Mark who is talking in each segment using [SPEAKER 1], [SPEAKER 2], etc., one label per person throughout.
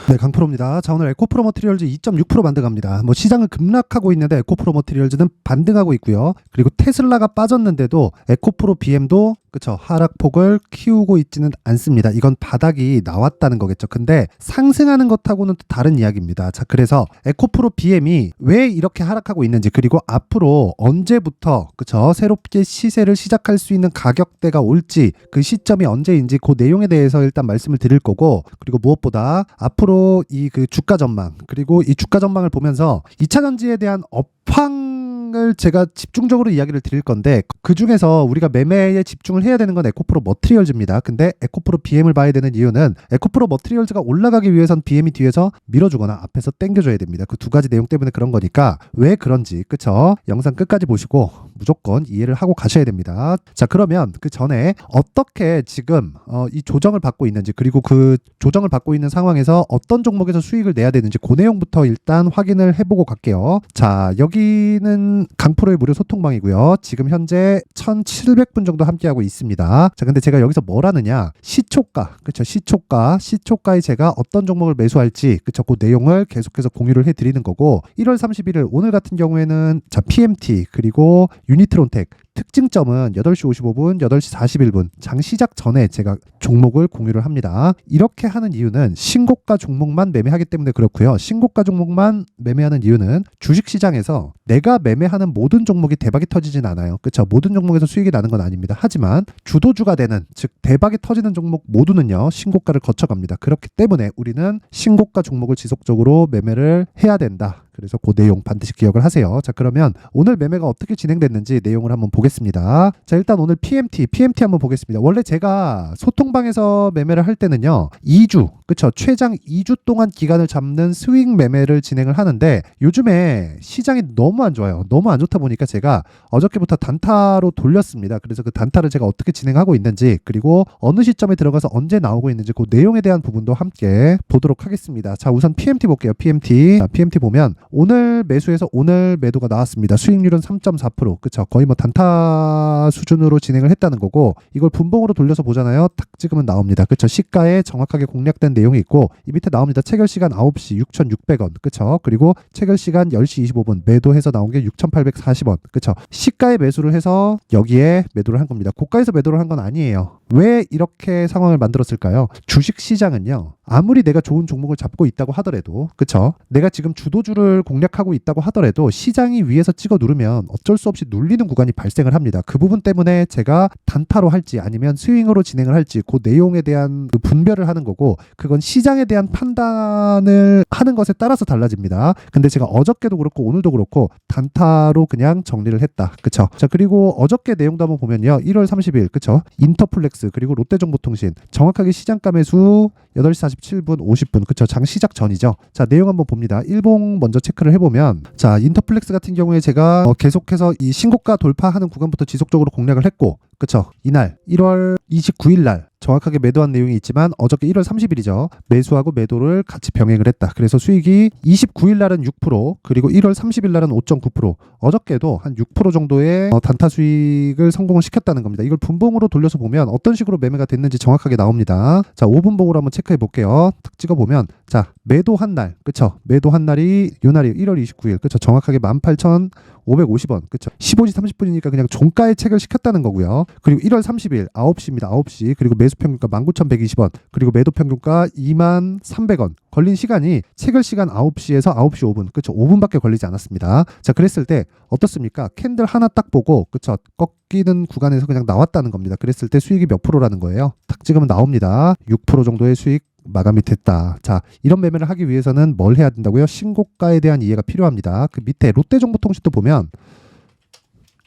[SPEAKER 1] 네, 강프로입니다. 자, 오늘 에코프로 머티리얼즈 2.6% 반등합니다. 뭐 시장은 급락하고 있는데 에코프로 머티리얼즈는 반등하고 있고요. 그리고 테슬라가 빠졌는데도 에코프로 BM도 그쵸, 하락폭을 키우고 있지는 않습니다. 이건 바닥이 나왔다는 거겠죠. 근데 상승하는 것하고는 또 다른 이야기입니다. 자, 그래서 에코프로 BM이 왜 이렇게 하락하고 있는지, 그리고 앞으로 언제부터 그쵸, 새롭게 시세를 시작할 수 있는 가격대가 올지, 그 시점이 언제인지 그 내용에 대해서 일단 말씀을 드릴 거고, 그리고 무엇보다 앞으로 이 그 주가 전망, 그리고 이 주가 전망을 보면서 2차 전지에 대한 업황을 제가 집중적으로 이야기를 드릴 건데, 그 중에서 우리가 매매에 집중을 해야 되는 건 에코프로 머티리얼즈입니다. 근데 에코프로 BM을 봐야 되는 이유는 에코프로 머티리얼즈가 올라가기 위해선 BM이 뒤에서 밀어주거나 앞에서 당겨줘야 됩니다. 그 두 가지 내용 때문에 그런 거니까 왜 그런지 그쵸? 영상 끝까지 보시고 무조건 이해를 하고 가셔야 됩니다. 자, 그러면 그 전에 어떻게 지금 이 조정을 받고 있는지, 그리고 그 조정을 받고 있는 상황에서 어떤 종목에서 수익을 내야 되는지 그 내용부터 일단 확인을 해보고 갈게요. 자, 여기는 강프로의 무료 소통방이고요. 지금 현재 1700분 정도 함께하고 있습니다. 자, 근데 제가 여기서 뭘 하느냐, 시초가, 그쵸, 시초가에 제가 어떤 종목을 매수할지, 그쵸, 그 내용을 계속해서 공유를 해드리는 거고, 1월 31일 오늘 같은 경우에는 자, PMT 그리고 유니트론텍 특징점은 8시 55분, 8시 41분 장 시작 전에 제가 종목을 공유를 합니다. 이렇게 하는 이유는 신고가 종목만 매매하기 때문에 그렇고요. 신고가 종목만 매매하는 이유는 주식시장에서 내가 매매하는 모든 종목이 대박이 터지진 않아요. 그렇죠? 모든 종목에서 수익이 나는 건 아닙니다. 하지만 주도주가 되는, 즉 대박이 터지는 종목 모두는요, 신고가를 거쳐갑니다. 그렇기 때문에 우리는 신고가 종목을 지속적으로 매매를 해야 된다. 그래서 그 내용 반드시 기억을 하세요. 자, 그러면 오늘 매매가 어떻게 진행됐는지 내용을 한번 보겠습니다. 자, 일단 오늘 PMT 한번 보겠습니다. 원래 제가 소통방에서 매매를 할 때는요, 2주, 그쵸, 최장 2주 동안 기간을 잡는 스윙 매매를 진행을 하는데, 요즘에 시장이 너무 안 좋아요. 너무 안 좋다 보니까 제가 어저께부터 단타로 돌렸습니다. 그래서 그 단타를 제가 어떻게 진행하고 있는지, 그리고 어느 시점에 들어가서 언제 나오고 있는지 그 내용에 대한 부분도 함께 보도록 하겠습니다. 자, 우선 PMT 볼게요. 자, PMT 보면 오늘 매수해서 오늘 매도가 나왔습니다. 수익률은 3.4%. 그쵸? 거의 뭐 단타 수준으로 진행을 했다는 거고, 이걸 분봉으로 돌려서 보잖아요. 탁 찍으면 나옵니다. 그쵸? 시가에 정확하게 공략된 내용이 있고, 이 밑에 나옵니다. 체결 시간 9시 6,600원. 그쵸? 그리고 체결 시간 10시 25분 매도해서 나온 게 6,840원. 그쵸? 시가에 매수를 해서 여기에 매도를 한 겁니다. 고가에서 매도를 한 건 아니에요. 왜 이렇게 상황을 만들었을까요? 주식 시장은요, 아무리 내가 좋은 종목을 잡고 있다고 하더라도, 그쵸? 내가 지금 주도주를 공략하고 있다고 하더라도 시장이 위에서 찍어 누르면 어쩔 수 없이 눌리는 구간이 발생을 합니다. 그 부분 때문에 제가 단타로 할지 아니면 스윙으로 진행을 할지 그 내용에 대한 그 분별을 하는 거고, 그건 시장에 대한 판단을 하는 것에 따라서 달라집니다. 근데 제가 어저께도 그렇고 오늘도 그렇고 단타로 그냥 정리를 했다. 그쵸? 자, 그리고 어저께 내용도 한번 보면요, 1월 30일, 그쵸? 인터플렉스 그리고 롯데정보통신 정확하게 시장가 매수 8시 47분 50분, 그쵸, 장 시작 전이죠. 자, 내용 한번 봅니다. 일봉 먼저 체크를 해보면, 자, 인터플렉스 같은 경우에 제가 계속해서 이 신고가 돌파하는 구간부터 지속적으로 공략을 했고, 그쵸, 이날 1월 29일 날 정확하게 매도한 내용이 있지만 어저께 1월 30일이죠. 매수하고 매도를 같이 병행을 했다. 그래서 수익이 29일 날은 6%, 그리고 1월 30일 날은 5.9%, 어저께도 한 6% 정도의 단타 수익을 성공을 시켰다는 겁니다. 이걸 분봉으로 돌려서 보면 어떤 식으로 매매가 됐는지 정확하게 나옵니다. 자, 5분봉으로 한번 체크해 볼게요. 탁 찍어보면, 자, 매도한 날, 그쵸, 매도한 날이 요 날이 1월 29일, 그쵸, 정확하게 18,550원, 그쵸, 15시 30분이니까 그냥 종가에 체결 시켰다는 거고요. 그리고 1월 30일 9시입니다. 9시. 그리고 매수 평균가 19,120원, 그리고 매도 평균가 23,300원. 걸린 시간이 체결 시간 9시에서 9시 5분, 그쵸, 5분밖에 걸리지 않았습니다. 자, 그랬을 때 어떻습니까? 캔들 하나 딱 보고, 그쵸, 꺾이는 구간에서 그냥 나왔다는 겁니다. 그랬을 때 수익이 몇 프로라는 거예요? 탁 찍으면 나옵니다. 6% 정도의 수익 마감이 됐다. 자, 이런 매매를 하기 위해서는 뭘 해야 된다고요? 신고가에 대한 이해가 필요합니다. 그 밑에 롯데정보통신도 보면,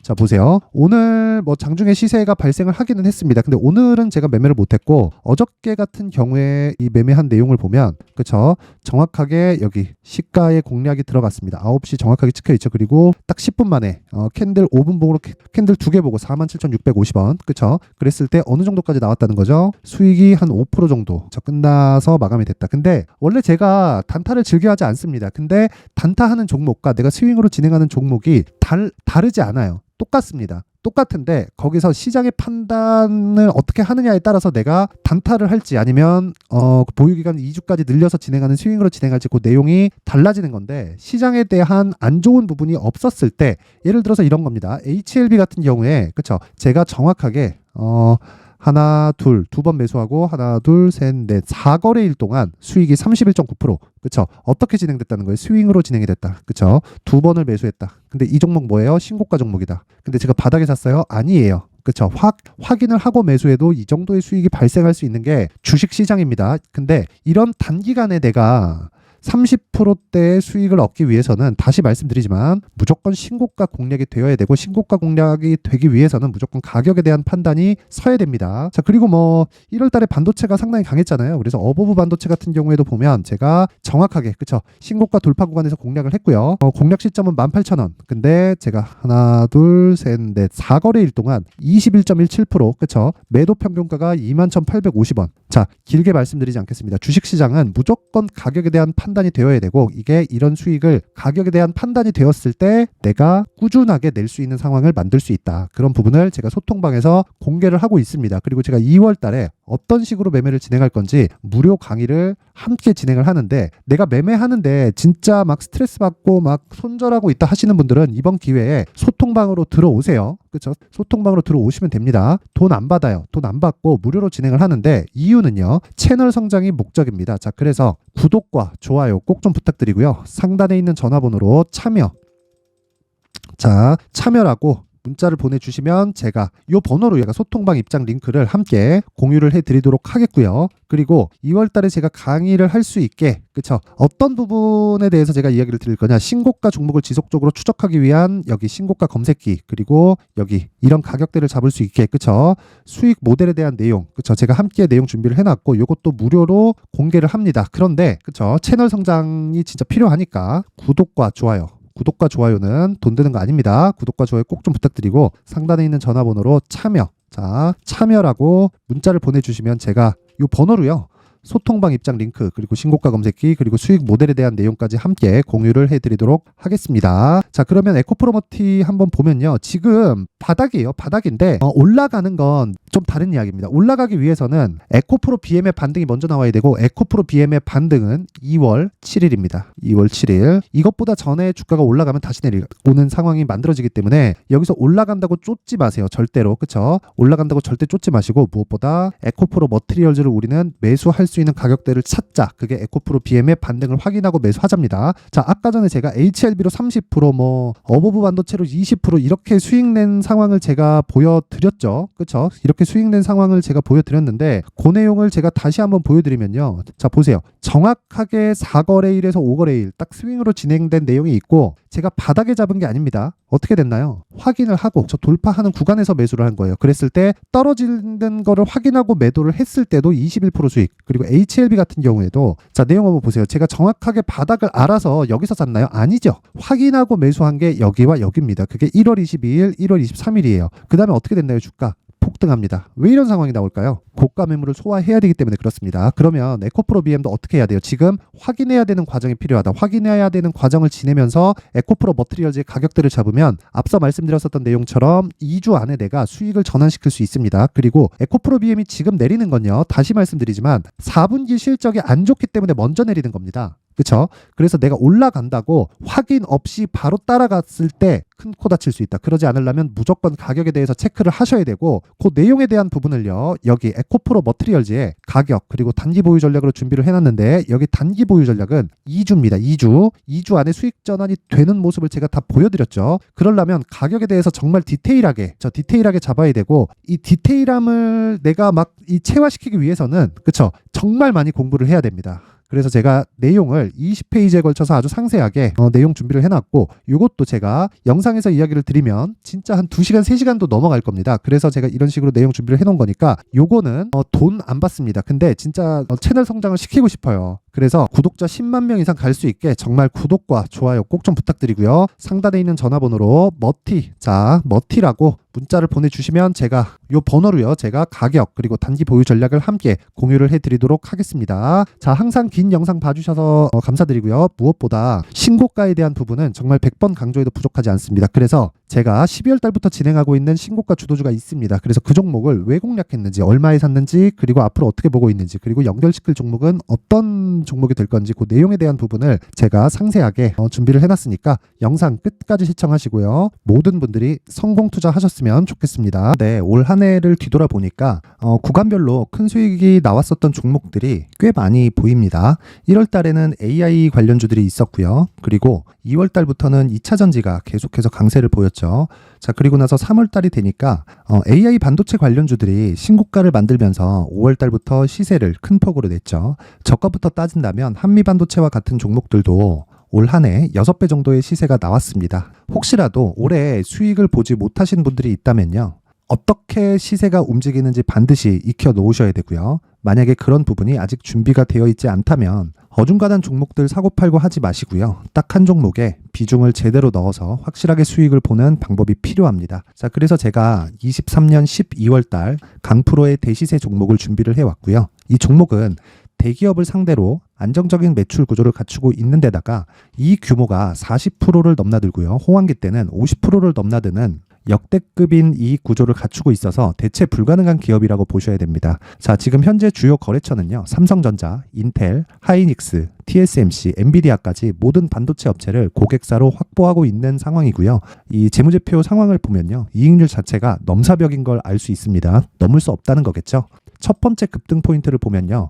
[SPEAKER 1] 자, 보세요. 오늘 뭐 장중에 시세가 발생을 하기는 했습니다. 근데 오늘은 제가 매매를 못했고, 어저께 같은 경우에 이 매매한 내용을 보면, 그쵸, 정확하게 여기 시가에 공략이 들어갔습니다. 9시 정확하게 찍혀있죠. 그리고 딱 10분 만에 캔들 5분봉으로 캔들 2개 보고 47,650원, 그쵸, 그랬을 때 어느 정도까지 나왔다는 거죠? 수익이 한 5% 정도 끝나서 마감이 됐다. 근데 원래 제가 단타를 즐겨하지 않습니다. 근데 단타하는 종목과 내가 스윙으로 진행하는 종목이 다르지 않아요. 똑같습니다. 똑같은데 거기서 시장의 판단을 어떻게 하느냐에 따라서 내가 단타를 할지 아니면 보유기간 2주까지 늘려서 진행하는 스윙으로 진행할지 그 내용이 달라지는 건데, 시장에 대한 안 좋은 부분이 없었을 때 예를 들어서 이런 겁니다. HLB 같은 경우에 그쵸, 제가 정확하게 하나, 두 번 매수하고 하나, 둘, 셋, 넷, 4거래일 동안 수익이 31.9%. 그쵸? 어떻게 진행됐다는 거예요? 스윙으로 진행이 됐다. 그쵸? 2번을 매수했다. 근데 이 종목 뭐예요? 신고가 종목이다. 근데 제가 바닥에 샀어요? 아니에요. 그쵸? 확인을 하고 매수해도 이 정도의 수익이 발생할 수 있는 게 주식 시장입니다. 근데 이런 단기간에 내가 30%대의 수익을 얻기 위해서는 다시 말씀드리지만 무조건 신고가 공략이 되어야 되고, 신고가 공략이 되기 위해서는 무조건 가격에 대한 판단이 서야 됩니다. 자, 그리고 1월 달에 반도체가 상당히 강했잖아요. 그래서 어버브 반도체 같은 경우에도 보면 제가 정확하게 그쵸, 신고가 돌파 구간에서 공략을 했고요. 공략 시점은 18,000원. 근데 제가 하나, 둘, 셋, 넷, 4거래일 동안 21.17% 그쵸, 매도 평균가가 21,850원. 자, 길게 말씀드리지 않겠습니다. 주식시장은 무조건 가격에 대한 판단이 되어야 되고, 이게 이런 수익을 가격에 대한 판단이 되었을 때 내가 꾸준하게 낼 수 있는 상황을 만들 수 있다. 그런 부분을 제가 소통방에서 공개를 하고 있습니다. 그리고 제가 2월 달에 어떤 식으로 매매를 진행할 건지 무료 강의를 함께 진행을 하는데, 내가 매매하는데 진짜 막 스트레스 받고 막 손절하고 있다 하시는 분들은 이번 기회에 소통방으로 들어오세요. 그렇죠? 소통방으로 들어오시면 됩니다. 돈 안 받아요. 돈 안 받고 무료로 진행을 하는데, 이유는요, 채널 성장이 목적입니다. 자, 그래서 구독과 좋아요 꼭 좀 부탁드리고요. 상단에 있는 전화번호로 참여라고 문자를 보내주시면 제가 이 번호로 소통방 입장 링크를 함께 공유를 해드리도록 하겠고요. 그리고 2월 달에 제가 강의를 할 수 있게 그쵸, 어떤 부분에 대해서 제가 이야기를 드릴 거냐, 신고가 종목을 지속적으로 추적하기 위한 여기 신고가 검색기, 그리고 여기 이런 가격대를 잡을 수 있게 그쵸, 수익 모델에 대한 내용 그쵸, 제가 함께 내용 준비를 해놨고 이것도 무료로 공개를 합니다. 그런데 그쵸, 채널 성장이 진짜 필요하니까 구독과 좋아요는 돈 드는 거 아닙니다. 구독과 좋아요 꼭 좀 부탁드리고, 상단에 있는 전화번호로 참여라고 문자를 보내주시면 제가 이 번호로요, 소통방 입장 링크, 그리고 신고가 검색기, 그리고 수익 모델에 대한 내용까지 함께 공유를 해드리도록 하겠습니다. 자, 그러면 에코프로머티 한번 보면요, 지금 바닥이에요. 바닥인데 올라가는 건 좀 다른 이야기입니다. 올라가기 위해서는 에코프로 BM의 반등이 먼저 나와야 되고, 에코프로 BM의 반등은 2월 7일입니다. 2월 7일. 이것보다 전에 주가가 올라가면 다시 내려오는 상황이 만들어지기 때문에 여기서 올라간다고 쫓지 마세요. 절대로. 그쵸? 올라간다고 절대 쫓지 마시고, 무엇보다 에코프로 머티리얼즈를 우리는 매수할 수 있는 가격대를 찾자. 그게 에코프로 BM의 반등을 확인하고 매수하자입니다. 자, 아까 전에 제가 HLB로 30%, 어버브 반도체로 20% 이렇게 수익 낸 상황을 제가 보여드렸죠. 그쵸? 이렇게 수익 낸 상황을 제가 보여드렸는데, 그 내용을 제가 다시 한번 보여드리면요. 자, 보세요. 정확하게 4거래일에서 5거래일 딱 스윙으로 진행된 내용이 있고, 제가 바닥에 잡은 게 아닙니다. 어떻게 됐나요? 확인을 하고 저 돌파하는 구간에서 매수를 한 거예요. 그랬을 때 떨어지는 거를 확인하고 매도를 했을 때도 21% 수익. 그리고 HLB 같은 경우에도 자, 내용 한번 보세요. 제가 정확하게 바닥을 알아서 여기서 샀나요? 아니죠. 확인하고 매수한 게 여기와 여기입니다. 그게 1월 22일, 1월 23일이에요. 그 다음에 어떻게 됐나요? 주가 폭등합니다. 왜 이런 상황이 나올까요? 고가 매물을 소화해야 되기 때문에 그렇습니다. 그러면 에코프로 BM도 어떻게 해야 돼요? 지금 확인해야 되는 과정이 필요하다. 확인해야 되는 과정을 지내면서 에코프로 머티리얼즈의 가격대를 잡으면 앞서 말씀드렸었던 내용처럼 2주 안에 내가 수익을 전환시킬 수 있습니다. 그리고 에코프로 BM이 지금 내리는 건요, 다시 말씀드리지만 4분기 실적이 안 좋기 때문에 먼저 내리는 겁니다. 그쵸? 그래서 내가 올라간다고 확인 없이 바로 따라갔을 때 큰 코 다칠 수 있다. 그러지 않으려면 무조건 가격에 대해서 체크를 하셔야 되고, 그 내용에 대한 부분을요, 여기 에코프로 머티리얼즈의 가격 그리고 단기 보유 전략으로 준비를 해놨는데, 여기 단기 보유 전략은 2주입니다. 2주 안에 수익 전환이 되는 모습을 제가 다 보여드렸죠. 그러려면 가격에 대해서 정말 디테일하게 잡아야 되고, 이 디테일함을 내가 막 이 체화시키기 위해서는 그쵸, 정말 많이 공부를 해야 됩니다. 그래서 제가 내용을 20페이지에 걸쳐서 아주 상세하게 내용 준비를 해놨고, 이것도 제가 영상에서 이야기를 드리면 진짜 한 2시간, 3시간도 넘어갈 겁니다. 그래서 제가 이런 식으로 내용 준비를 해놓은 거니까, 요거는 돈 안 받습니다. 근데 진짜 채널 성장을 시키고 싶어요. 그래서 구독자 10만 명 이상 갈 수 있게 정말 구독과 좋아요 꼭 좀 부탁드리고요. 상단에 있는 전화번호로 머티라고 문자를 보내주시면 제가 요 번호로요, 제가 가격 그리고 단기 보유 전략을 함께 공유를 해드리도록 하겠습니다. 자, 항상 긴 영상 봐주셔서 감사드리고요. 무엇보다 신고가에 대한 부분은 정말 100번 강조해도 부족하지 않습니다. 그래서 제가 12월 달부터 진행하고 있는 신고가 주도주가 있습니다. 그래서 그 종목을 왜 공략했는지, 얼마에 샀는지, 그리고 앞으로 어떻게 보고 있는지, 그리고 연결시킬 종목은 어떤 종목이 될 건지 그 내용에 대한 부분을 제가 상세하게 준비를 해놨으니까 영상 끝까지 시청하시고요. 모든 분들이 성공 투자하셨으면 좋겠습니다. 네, 올 한 해를 뒤돌아보니까 구간별로 큰 수익이 나왔었던 종목들이 꽤 많이 보입니다. 1월 달에는 AI 관련주들이 있었고요. 그리고 2월 달부터는 2차 전지가 계속해서 강세를 보였죠. 자, 그리고 나서 3월 달이 되니까 AI 반도체 관련주들이 신고가를 만들면서 5월 달부터 시세를 큰 폭으로 냈죠. 저가부터 따진다면 한미 반도체와 같은 종목들도 올 한 해 6배 정도의 시세가 나왔습니다. 혹시라도 올해 수익을 보지 못하신 분들이 있다면요, 어떻게 시세가 움직이는지 반드시 익혀 놓으셔야 되고요. 만약에 그런 부분이 아직 준비가 되어 있지 않다면 어중간한 종목들 사고팔고 하지 마시고요. 딱 한 종목에 비중을 제대로 넣어서 확실하게 수익을 보는 방법이 필요합니다. 자, 그래서 제가 23년 12월 달 강프로의 대시세 종목을 준비를 해왔고요. 이 종목은 대기업을 상대로 안정적인 매출 구조를 갖추고 있는 데다가 이 규모가 40%를 넘나들고요. 호황기 때는 50%를 넘나드는 역대급인 이 구조를 갖추고 있어서 대체 불가능한 기업이라고 보셔야 됩니다. 자, 지금 현재 주요 거래처는요, 삼성전자, 인텔, 하이닉스, TSMC, 엔비디아까지 모든 반도체 업체를 고객사로 확보하고 있는 상황이고요. 이 재무제표 상황을 보면요, 이익률 자체가 넘사벽인 걸 알 수 있습니다. 넘을 수 없다는 거겠죠. 첫 번째 급등 포인트를 보면요,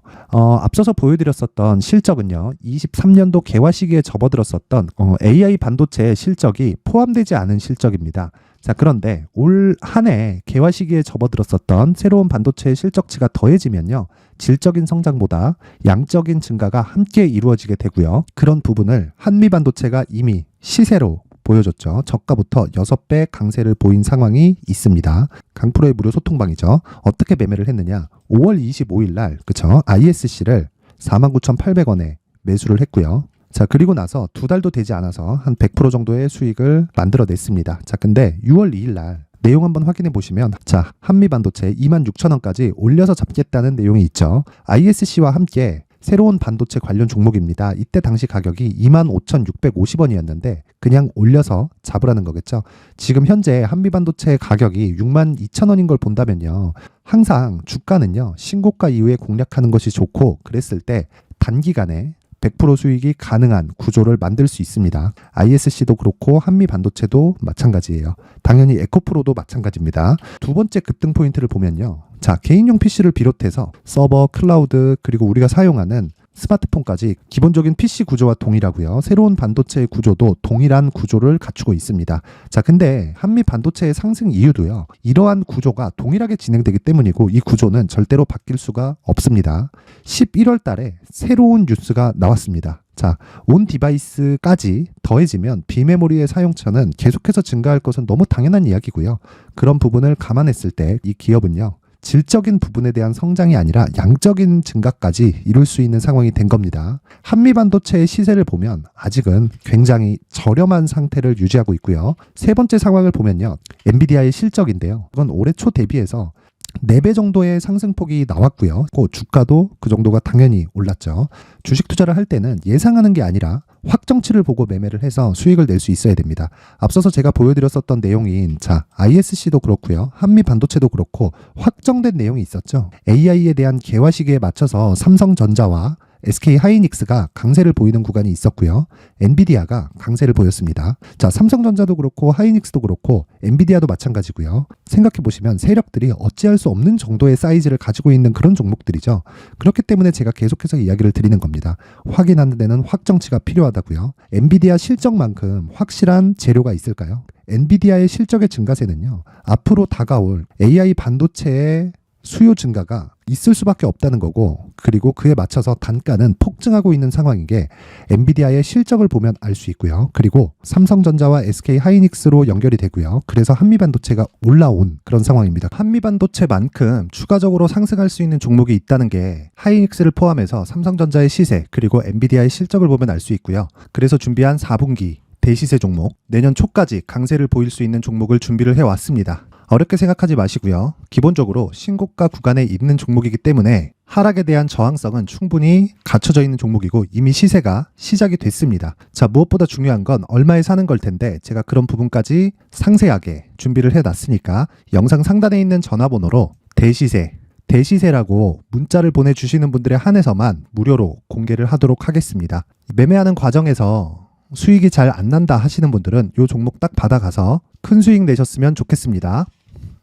[SPEAKER 1] 앞서서 보여드렸었던 실적은요, 23년도 개화 시기에 접어들었었던 AI 반도체 실적이 포함되지 않은 실적입니다. 자, 그런데 올 한 해 개화 시기에 접어들었었던 새로운 반도체의 실적치가 더해지면요, 질적인 성장보다 양적인 증가가 함께 이루어지게 되고요. 그런 부분을 한미 반도체가 이미 시세로 보여줬죠. 저가부터 6배 강세를 보인 상황이 있습니다. 강프로의 무료 소통방이죠. 어떻게 매매를 했느냐? 5월 25일 날, 그쵸? ISC를 49,800원에 매수를 했고요. 자, 그리고 나서 2달도 되지 않아서 한 100% 정도의 수익을 만들어냈습니다. 자, 근데 6월 2일 날 내용 한번 확인해 보시면, 자, 한미반도체 26,000원까지 올려서 잡겠다는 내용이 있죠. ISC와 함께 새로운 반도체 관련 종목입니다. 이때 당시 가격이 25,650원이었는데 그냥 올려서 잡으라는 거겠죠. 지금 현재 한미반도체 가격이 62,000원인 걸 본다면요, 항상 주가는요, 신고가 이후에 공략하는 것이 좋고, 그랬을 때 단기간에 100% 수익이 가능한 구조를 만들 수 있습니다. ISC도 그렇고 한미 반도체도 마찬가지예요. 당연히 에코프로도 마찬가지입니다. 두 번째 급등 포인트를 보면요, 자, 개인용 PC를 비롯해서 서버, 클라우드, 그리고 우리가 사용하는 스마트폰까지 기본적인 PC 구조와 동일하고요. 새로운 반도체의 구조도 동일한 구조를 갖추고 있습니다. 자, 근데 한미 반도체의 상승 이유도요, 이러한 구조가 동일하게 진행되기 때문이고, 이 구조는 절대로 바뀔 수가 없습니다. 11월 달에 새로운 뉴스가 나왔습니다. 자, 온 디바이스까지 더해지면 비메모리의 사용처는 계속해서 증가할 것은 너무 당연한 이야기고요. 그런 부분을 감안했을 때 이 기업은요, 질적인 부분에 대한 성장이 아니라 양적인 증가까지 이룰 수 있는 상황이 된 겁니다. 한미반도체의 시세를 보면 아직은 굉장히 저렴한 상태를 유지하고 있고요. 세 번째 상황을 보면요, 엔비디아의 실적인데요, 이건 올해 초 대비해서 4배 정도의 상승폭이 나왔고요. 주가도 그 정도가 당연히 올랐죠. 주식 투자를 할 때는 예상하는 게 아니라 확정치를 보고 매매를 해서 수익을 낼 수 있어야 됩니다. 앞서서 제가 보여드렸었던 내용인, 자, ISC도 그렇고요, 한미 반도체도 그렇고 확정된 내용이 있었죠. AI에 대한 개화 시기에 맞춰서 삼성전자와 SK 하이닉스가 강세를 보이는 구간이 있었고요. 엔비디아가 강세를 보였습니다. 자, 삼성전자도 그렇고 하이닉스도 그렇고 엔비디아도 마찬가지고요. 생각해 보시면 세력들이 어찌할 수 없는 정도의 사이즈를 가지고 있는 그런 종목들이죠. 그렇기 때문에 제가 계속해서 이야기를 드리는 겁니다. 확인하는 데는 확정치가 필요하다고요. 엔비디아 실적만큼 확실한 재료가 있을까요? 엔비디아의 실적의 증가세는요, 앞으로 다가올 AI 반도체의 수요 증가가 있을 수밖에 없다는 거고, 그리고 그에 맞춰서 단가는 폭증하고 있는 상황인 게 엔비디아의 실적을 보면 알 수 있고요. 그리고 삼성전자와 SK 하이닉스로 연결이 되고요. 그래서 한미반도체가 올라온 그런 상황입니다. 한미반도체만큼 추가적으로 상승할 수 있는 종목이 있다는 게 하이닉스를 포함해서 삼성전자의 시세 그리고 엔비디아의 실적을 보면 알 수 있고요. 그래서 준비한 4분기 대시세 종목, 내년 초까지 강세를 보일 수 있는 종목을 준비를 해왔습니다. 어렵게 생각하지 마시고요. 기본적으로 신고가 구간에 있는 종목이기 때문에 하락에 대한 저항성은 충분히 갖춰져 있는 종목이고 이미 시세가 시작이 됐습니다. 자, 무엇보다 중요한 건 얼마에 사는 걸 텐데 제가 그런 부분까지 상세하게 준비를 해놨으니까 영상 상단에 있는 전화번호로 대시세라고 문자를 보내주시는 분들에 한해서만 무료로 공개를 하도록 하겠습니다. 매매하는 과정에서 수익이 잘 안 난다 하시는 분들은 이 종목 딱 받아가서 큰 수익 내셨으면 좋겠습니다.